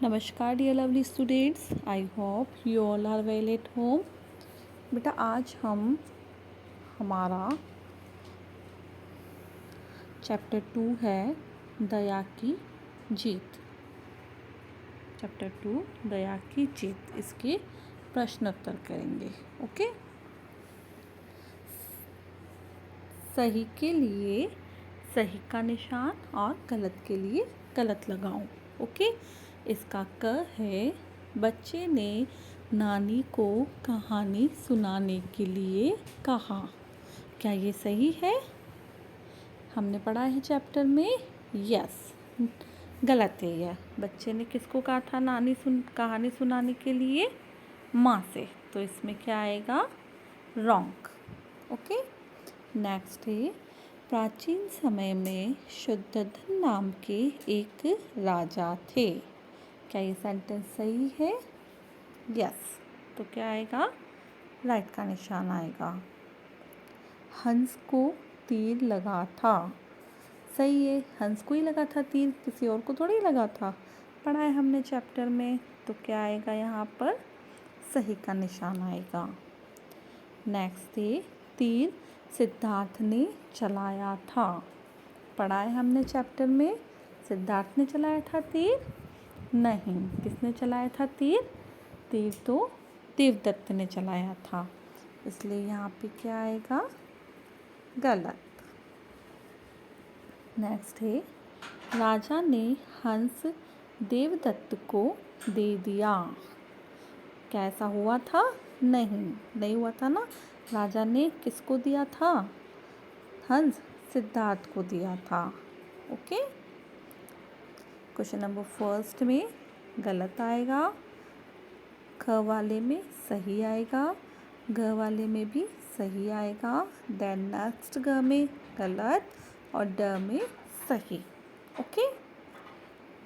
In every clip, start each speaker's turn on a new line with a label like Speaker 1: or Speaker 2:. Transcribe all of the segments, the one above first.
Speaker 1: नमस्कार dear lovely students, I hope you all are well at home. बेटा आज हम हमारा चैप्टर 2 है दया की जीत। चैप्टर 2 दया की जीत, इसके प्रश्नोत्तर करेंगे। ओके। सही के लिए सही का निशान और गलत के लिए गलत लगाओ। ओके। इसका क है बच्चे ने नानी को कहानी सुनाने के लिए कहा। क्या ये सही है? हमने पढ़ा है चैप्टर में। यस, गलत है यह। बच्चे ने किसको कहा था कहानी सुनाने के लिए? माँ से। तो इसमें क्या आएगा? रॉन्ग। ओके। नेक्स्ट है प्राचीन समय में शुद्धोधन नाम के एक राजा थे। क्या ये सेंटेंस सही है? यस। तो क्या आएगा? राइट का निशान आएगा। हंस को तीर लगा था। सही है, हंस को ही लगा था तीर, किसी और को थोड़ी लगा था। पढ़ा है हमने चैप्टर में। तो क्या आएगा यहाँ पर? सही का निशान आएगा। नेक्स्ट है तीर सिद्धार्थ ने चलाया था। पढ़ा है हमने चैप्टर में। सिद्धार्थ ने चलाया था तीर? नहीं। किसने चलाया था तीर? तीर तो देवदत्त ने चलाया था। इसलिए यहाँ पे क्या आएगा? गलत। नेक्स्ट है राजा ने हंस देवदत्त को दे दिया। क्या ऐसा हुआ था? नहीं हुआ था ना। राजा ने किसको दिया था? हंस सिद्धार्थ को दिया था। ओके। क्वेश्चन नंबर फर्स्ट में गलत आएगा, ख वाले में सही आएगा, ग वाले में भी सही आएगा, देन नेक्स्ट ग में गलत और ड में सही। ओके।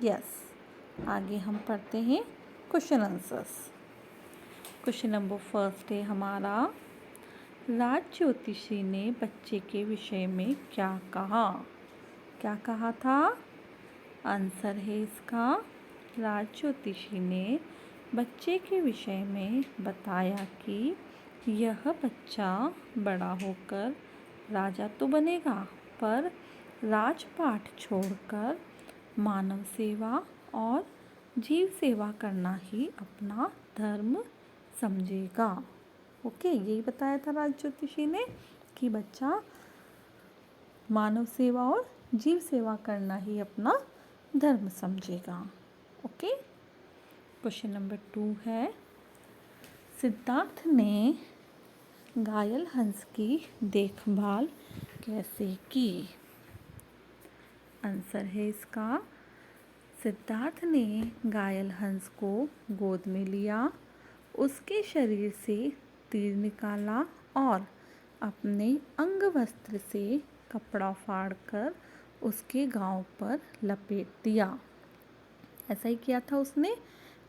Speaker 1: यस। आगे हम पढ़ते हैं question answers. Question number first है हमारा, राज ज्योतिषी ने बच्चे के विषय में क्या कहा? क्या कहा था? आंसर है इसका, राज ज्योतिषी ने बच्चे के विषय में बताया कि यह बच्चा बड़ा होकर राजा तो बनेगा, पर राजपाट छोड़कर मानव सेवा और जीव सेवा करना ही अपना धर्म समझेगा। ओके, यही बताया था राज ज्योतिषी ने कि बच्चा मानव सेवा और जीव सेवा करना ही अपना धर्म समझेगा। ओके। क्वेश्चन नंबर 2 है, सिद्धार्थ ने घायल हंस की देखभाल कैसे की? आंसर है इसका, सिद्धार्थ ने घायल हंस को गोद में लिया, उसके शरीर से तीर निकाला और अपने अंग वस्त्र से कपड़ा फाड़कर उसके घाव पर लपेट दिया। ऐसा ही किया था उसने।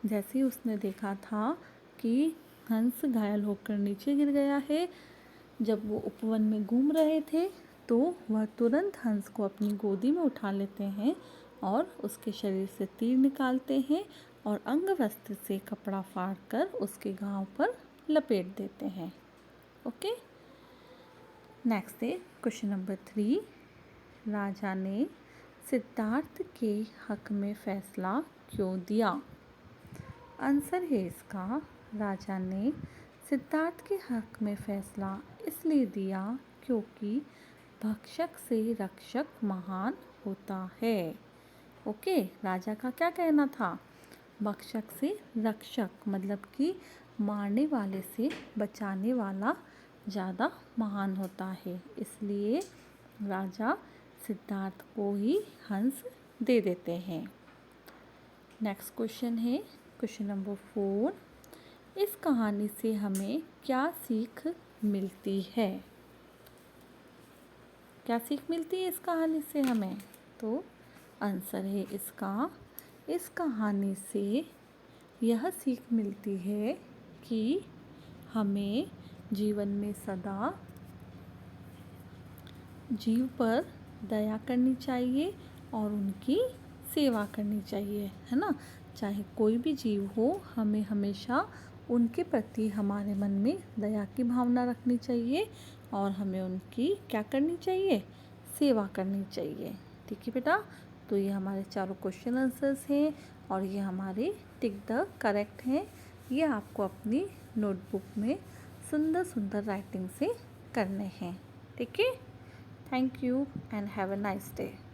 Speaker 1: जैसे ही उसने देखा था कि हंस घायल होकर नीचे गिर गया है, जब वो उपवन में घूम रहे थे, तो वह तुरंत हंस को अपनी गोदी में उठा लेते हैं और उसके शरीर से तीर निकालते हैं और अंग वस्त्र से कपड़ा फाड़कर उसके घाव पर लपेट देते हैं। ओके। नेक्स्ट है क्वेश्चन नंबर 3, राजा ने सिद्धार्थ के हक में फैसला क्यों दिया? आंसर है इसका, राजा ने सिद्धार्थ के हक में फैसला इसलिए दिया क्योंकि भक्षक से रक्षक महान होता है। ओके। राजा का क्या कहना था? भक्षक से रक्षक, मतलब कि मारने वाले से बचाने वाला ज़्यादा महान होता है। इसलिए राजा सिद्धार्थ को ही हंस दे देते हैं। नेक्स्ट क्वेश्चन है क्वेश्चन नंबर 4, इस कहानी से हमें क्या सीख मिलती है? क्या सीख मिलती है इस कहानी से हमें? तो आंसर है इसका, इस कहानी से यह सीख मिलती है कि हमें जीवन में सदा जीव पर दया करनी चाहिए और उनकी सेवा करनी चाहिए, है ना। चाहे कोई भी जीव हो, हमें हमेशा उनके प्रति हमारे मन में दया की भावना रखनी चाहिए और हमें उनकी क्या करनी चाहिए, सेवा करनी चाहिए। ठीक है बेटा, तो ये हमारे चारों क्वेश्चन आंसर्स हैं और ये हमारे टिक द करेक्ट हैं। ये आपको अपनी नोटबुक में सुंदर सुंदर राइटिंग से करने हैं। ठीक है, thank you and have a nice day.